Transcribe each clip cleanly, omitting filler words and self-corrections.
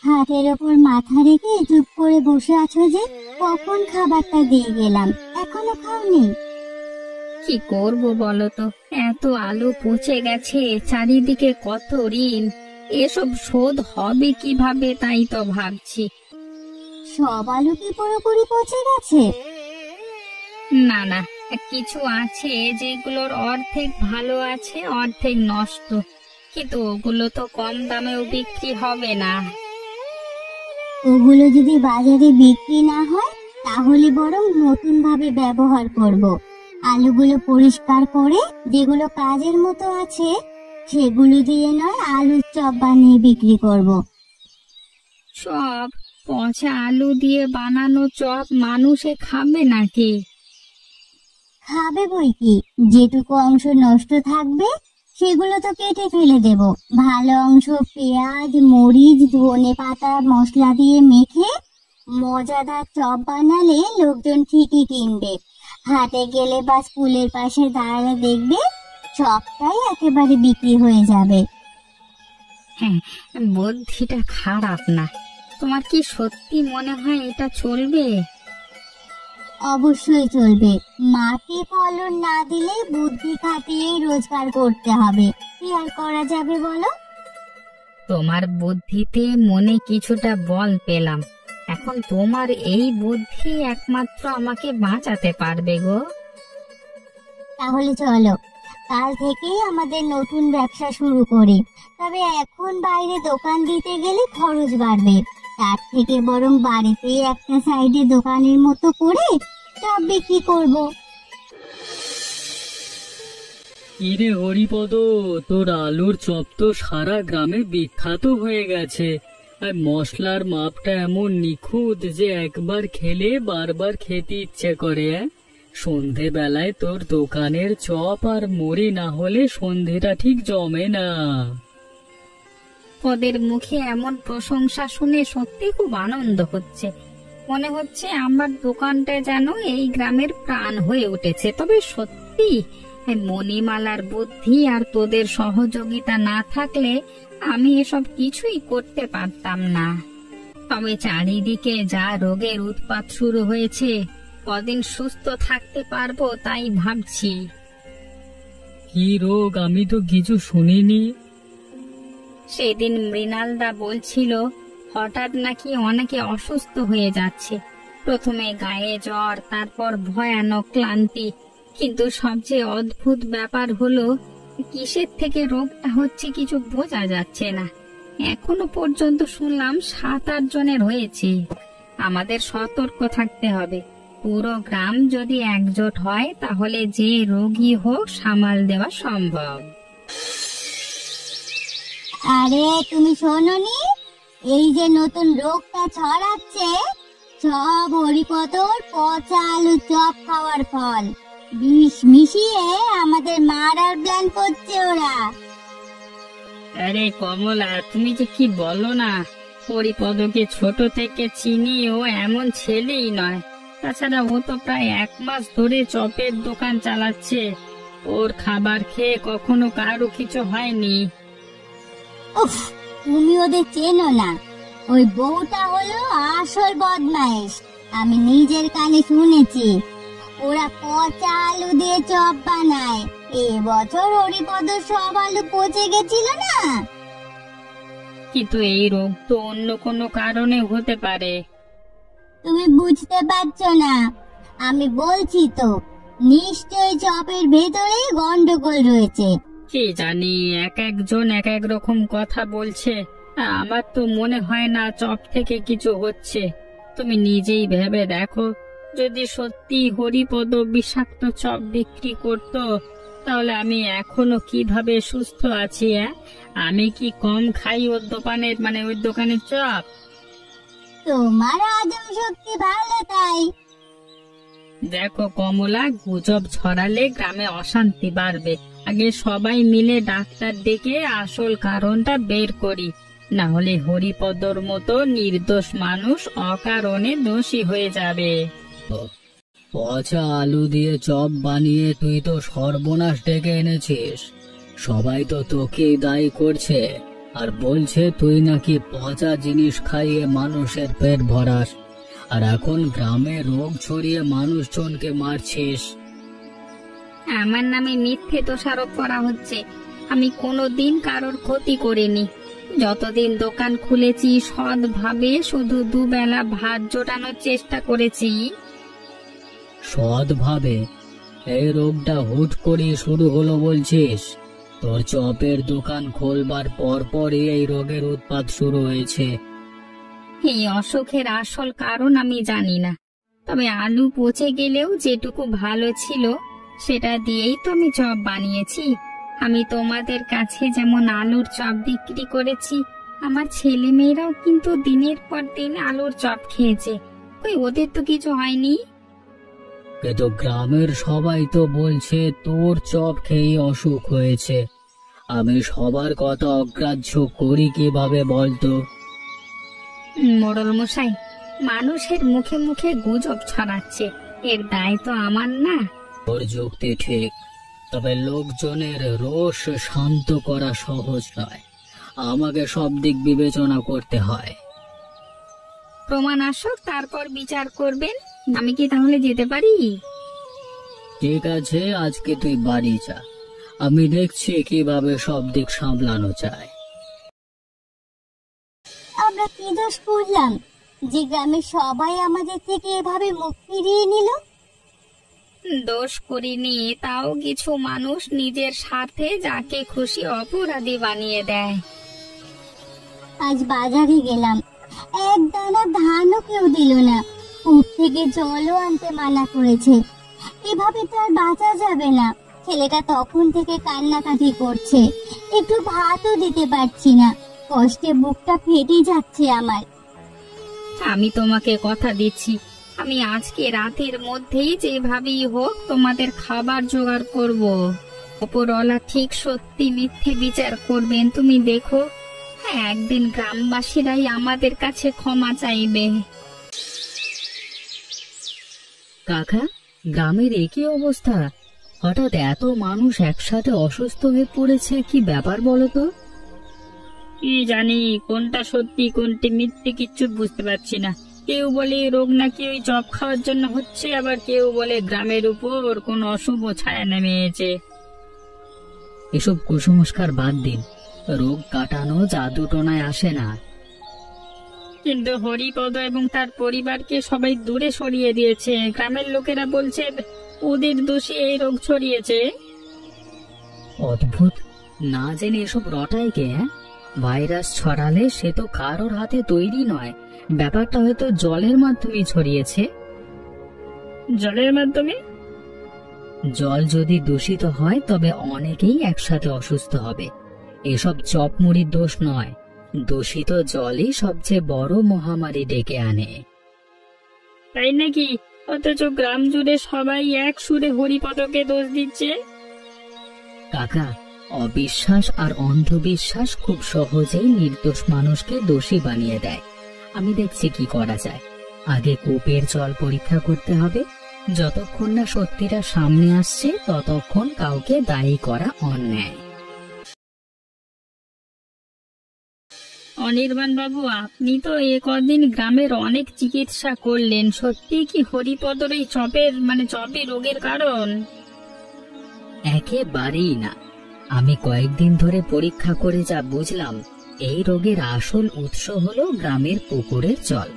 হাতের ওপর মাথা রেখে চুপ করে বসে আছো যে? কখন খাবারটা দিয়ে গেলাম, এখনো খাওনি? কি করব বলো তো, এত আলু পচে গেছে, চারিদিকে কত ঋণ, এসব শোধ হবে কিভাবে তাই তো ভাবছি। সব আলু কি পুরোপুরি পচে গেছে? না না, কিছু আছে যেগুলোর অর্ধেক ভালো আছে, অর্ধেক নষ্ট, কিন্তু ওগুলো তো কম দামেও বিক্রি হবে না। ওগুলো যদি বাজারে বিক্রি না হয় তাহলে বরং নতুন ভাবে ব্যবহার করব। আলুগুলো পরিষ্কার করে যেগুলো কাজের মতো আছে সেগুলো দিয়ে নয় আলুর চপ বানিয়ে বিক্রি করব। সব পচা আলু দিয়ে বানানো চপ মানুষে খাবে নাকি? খাবে বই কি, যেটুকু অংশ নষ্ট থাকবে সেগুলো তো কেটে ফেলে দেব। ভালো অংশ পেঁয়াজ, মরিচ, ধনেপাতা মশলা দিয়ে মেখে মজাদার চপ বানালে লোকজন ঠিকই কিনবে। হাটে গেলে বা স্কুলের পাশে দাঁড়ালে দেখবে চপটাই একেবারে বিক্রি হয়ে যাবে। হ্যাঁ, বুদ্ধিটা খারাপ না। তোমার কি সত্যি মনে হয় এটা চলবে? অবশ্যই চলবে। মাটি ফলন না দিলে বুদ্ধি খাটিয়েই রোজগার করতে হবে, কি আর করা যাবে বলো? তোমার বুদ্ধিতে মনে কিছুটা বল পেলাম। এখন তোমার এই বুদ্ধি একমাত্র আমাকে বাঁচাতে পারবে গো। তাহলে চলো, কাল থেকেই আমাদের নতুন ব্যবসা শুরু করি। তবে এখন বাইরে দোকান দিতে গেলে খরচ বাড়বে, তার থেকে বরং বাড়িতেই একটা সাইডে দোকানের মতো করে চপ বিক্রি করব। কিরে হরিপদ, তোর আলুর চপ তো সারা গ্রামে বিখ্যাত হয়ে গেছে। আর মশলার মাপটা এমন নিখুঁত যে একবার খেলে বারবার খেতে ইচ্ছে করে। সন্ধেবেলায় তোর দোকানের চপ আর মুড়ি না হলে সন্ধেটা ঠিক জমে না। ওদের মুখে এমন প্রশংসা শুনে সত্যি খুব আনন্দ হচ্ছে। মনে হচ্ছে আমার দোকানটা যেন এই গ্রামের প্রাণ হয়ে উঠেছে। তবে সত্যি এই মণিমালার বুদ্ধি আর তোদের সহযোগিতা না থাকলে আমি এসব কিছুই করতে পারতাম না। তবে চারিদিকে যা রোগের উৎপাত শুরু হয়েছে, কদিন সুস্থ থাকতে পারবো তাই ভাবছি। কি রোগ? আমি তো কিছু শুনিনি। সেদিন মৃণালদা বলছিল হঠাৎ নাকি অনেকে অসুস্থ হয়ে যাচ্ছে। প্রথমে গায়ে জ্বর, তারপর ভয়ানক ক্লান্তি। কিন্তু সবচেয়ে অদ্ভুত ব্যাপার হলো কিসের থেকে রোগটা হচ্ছে কিছু বোঝা যাচ্ছে না। এখনো পর্যন্ত শুনলাম 7-8 জনের হয়েছে। আমাদের সতর্ক থাকতে হবে। পুরো গ্রাম যদি একজোট হয় তাহলে যে রোগী হোক সামাল দেওয়া সম্ভব। আরে তুমি শোনোনি, এই যে নতুন রোগটা ছড়াচ্ছে সব হরিপদর পচা আলু চপ খাওয়ার ফল। বিষ মিশিয়ে আমাদের মারার প্ল্যান করছে ওরা। আরে কমলা, তুমি যে কি বলো না! হরিপদকে ছোট থেকে চিনি, ও এমন ছেলেই নয়। তাছাড়া ও তো প্রায় 1 মাস ধরে চপের দোকান চালাচ্ছে। ওর খাবার খেয়ে কখনো কারো কিছু হয়নি। উফ, তুমি ওদের চেনো না। ওই বউটা হলো আসল বদমাইশ। আমি নিজের কানে শুনেছি ওরা পচা আলু দিয়ে চপ বানায়। এবছর হরিপদ সব আলু পচে গেছিল না। কিন্তু এই রোগ তো অন্য কোনো কারণে হতে পারে। তুমি বুঝতে পারছো না? আমি বলছি তো, নিশ্চয়ই চপের ভেতরে গন্ডগোল রয়েছে। কি জানি, এক একজন এক এক রকম কথা বলছে। আমার তো মনে হয় না চপ থেকে কিছু হচ্ছে। তুমি নিজেই ভেবে দেখো, যদি সত্যি হরিপদ বিষাক্ত চপ বিক্রি করত তাহলে আমি এখনো কিভাবে সুস্থ আছি? আমি কি কম খাই ওর দোকানের, ওই দোকানের চপ? তোমার হজম শক্তি ভালো তাই। দেখো কমলা, গুজব ছড়ালে গ্রামে অশান্তি বাড়বে। আগে সবাই মিলে ডাক্তার ডেকে আসল কারণটা বের করি, না হলে হরিপদর মতো নির্দোষ মানুষ অকারণে দোষী হয়ে যাবে। পচা আলু দিয়ে চপ বানিয়ে তুই তো সর্বনাশ ডেকে এনেছিস। সবাই তো তোকেই দায়ী করছে। আর বলছে তুই নাকি পচা জিনিস খাইয়ে মানুষের পেট ভরাস, আর এখন গ্রামে রোগ ছড়িয়ে মানুষজনকে মারছিস। আমার নামে মিথ্যে দোষারোপ করা হচ্ছে। আমি কোনোদিন কারোর ক্ষতি করিনি। যতদিন দোকান খুলেছি সৎভাবে শুধু দুবেলা ভাত জোটানোর চেষ্টা করেছি। সৎভাবে? এই রোগটা হুট করে শুরু হলো বলছিস? তোর চপের দোকান খোলবার পরপরই এই রোগের উৎপাত শুরু হয়েছে। এই অসুখের আসল কারণ আমি জানি না, তবে আলু পচে গেলেও যেটুকু ভালো ছিল সেটা দিয়েই তো আমি চপ বানিয়েছি। আমি তোমাদের কাছে যেমন আলুর চপ বিক্রি করেছি, আমার ছেলে মেয়েরাও কিন্তু দিনের পর দিন আলুর চপ খেয়েছে। ওদের তো কিছু হয়নি। কিন্তু গ্রামের সবাই তো বলছে তোর চপ খেয়ে অসুখ হয়েছে। আমি সবার কথা অগ্রাহ্য করি কিভাবে বলতো? মোড়ল মশাই, মানুষের মুখে মুখে গুজব ছড়াচ্ছে, এর দায় তো আমার না। তোর যুক্তি ঠিক, তবে লোকজনের রোষ শান্ত করা সহজ নয়। আমাকে সব দিক বিবেচনা করতে হয়। প্রমাণ আসুক, তারপর বিচার করবেন। আমি কি তাহলে যেতে পারি? ঠিক আছে, আজকে তুই বাড়ি যা, আমি দেখছি কিভাবে সব দিক সামলানো যায়। আমরা কি দোষ করলাম যে গ্রামের সবাই আমাদের থেকে এভাবে মুখ ফিরিয়ে নিল? দোষ করিনি, তাও কিছু মানুষ নিজের স্বার্থে যাকে খুশি অপরাধী বানিয়ে দেয়। আজ বাজারে গেলাম, এক দানা ধানও কেউ দিল না, কূপ থেকে জলও আনতে মানা করেছে। এভাবে তো আর বাঁচা যাবে না। ছেলেটা তখন থেকে কান্নাকাটি করছে, একটু ভাতও দিতে পারছি না। কষ্টে বুকটা ফেটে যাচ্ছে আমার। আমি তোমাকে কথা দিচ্ছি, আমি আজকে রাতের মধ্যেই যেভাবেই হোক তোমাদের খাবার জোগাড় করব। ওপরওয়ালা ঠিক সত্যি মিথ্যে বিচার করবেন, তুমি দেখো। একদিন গ্রামবাসীরাই আমাদের কাছে ক্ষমা চাইবে। কাকা, গ্রামের একই অবস্থা, হঠাৎ এত মানুষ একসাথে অসুস্থ হয়ে পড়েছে, কি ব্যাপার বলো তো? কি জানি কোনটা সত্যি কোনটি মিথ্যে কিচ্ছু বুঝতে পারছি না। কেউ বলে রোগ নাকি ওই চপ খাওয়ার জন্য হচ্ছে, আবার কেউ বলে গ্রামের উপর কোন অশুভ ছায়া নেমেছে। এসব কুসংস্কার বাদ দিন, রোগ কাটানো জাদুটোনায় আসে না। কিন্তু হরিপদ এবং তার পরিবারকে সবাই দূরে সরিয়ে দিয়েছে। গ্রামের লোকেরা বলছে ওদের দোষে এই রোগ ছড়িয়েছে। অদ্ভুত, না জেনে এসব রটায় কে? ভাইরাস ছড়ালে সে তো কারোর হাতে তৈরি নয়, ব্যাপারটা হয়তো জলের মাধ্যমে ছড়িয়েছে। জলের মাধ্যমে? জল যদি দূষিত হয় তবে অনেকেই একসাথে অসুস্থ হবে। এসব চপ মুড়ির দোষ নয়, দূষিত জলই সবচেয়ে বড় মহামারী ডেকে আনে। তাই নাকি? অথচ গ্রাম জুড়ে সবাই এক সুরে হরিপদকে দোষ দিচ্ছে। কাকা, অবিশ্বাস আর অন্ধবিশ্বাস খুব সহজেই নির্দোষ মানুষকে দোষী বানিয়ে দেয়। আমি দেখছি কি করা যায়। আগে কূপের জল পরীক্ষা করতে হবে। যতক্ষণ না সত্যিটা সামনে আসছে ততক্ষণ কাউকে দায়ী করা অন্যায়। অনির্বাণ বাবু, আপনি তো এ কদিন গ্রামের অনেক চিকিৎসা করলেন, সত্যি কি হরিপদর এই চপে রোগের কারণ? একেবারেই না। আমি কয়েকদিন ধরে পরীক্ষা করে যা বুঝলাম, এই রোগের আসল উৎস হলো গ্রামের পুকুরের জল।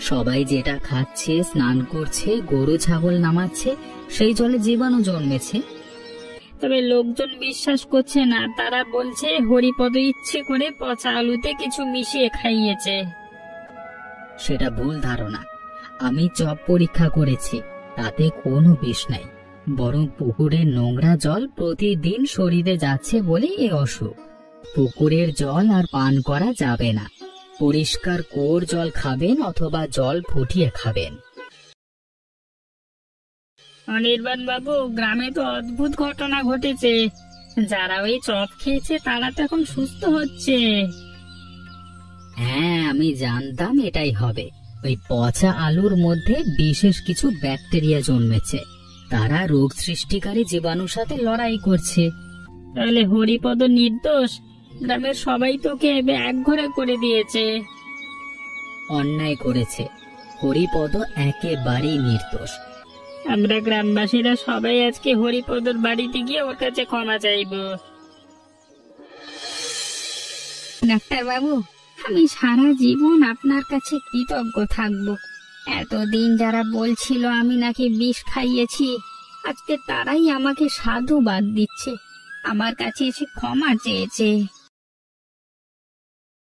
সবাই যেটা খাচ্ছে, স্নান করছে, গরু ছাগল নামাচ্ছে, সেই জলে জীবাণু জন্মেছে। তবে লোকজন বিশ্বাস করছে না, তারা বলছে হরিপদ ইচ্ছে করে পচা আলুতে কিছু মিশিয়ে খাইয়েছে। সেটা ভুল ধারণা। আমি চপ পরীক্ষা করেছি, তাতে কোনো বিষ নাই, বরং পুকুরের নোংরা জল প্রতিদিন শরীরে যাচ্ছে বলে এই অসুখ। পুকুরের জল আর পান করা যাবে না। পরিষ্কার কুয়োর জল খাবেন অথবা জল ফুটিয়ে খাবেন। অনির্বাণ বাবু, গ্রামে তো অদ্ভুত ঘটনা ঘটেছে। যারা ওই চপ খেয়েছে তারা তো এখন সুস্থ হচ্ছে। হ্যাঁ, আমি জানতাম এটাই হবে। ওই পচা আলুর মধ্যে বিশেষ কিছু ব্যাকটেরিয়া জন্মেছে, তারা রোগ সৃষ্টিকারী জীবাণুর সাথে লড়াই করছে। তাহলে হরিপদ নির্দোষ? গ্রামের সবাই তোকে এক ঘরে করে দিয়েছে। অন্যায় করেছে, হরিপদ একেবারেই নির্দোষ। আমরা গ্রামবাসীরা সবাই আজকে হরিপদর বাড়িতে গিয়ে ওর কাছে ক্ষমা চাইব। ডাক্তার বাবু, আমি সারা জীবন আপনার কাছে কৃতজ্ঞ থাকবো। এতদিন যারা বলছিল আমি নাকি বিষ খাইয়েছি, আজকে তারাই আমাকে সাধুবাদ দিচ্ছে, আমার কাছে এসে ক্ষমা চেয়েছে।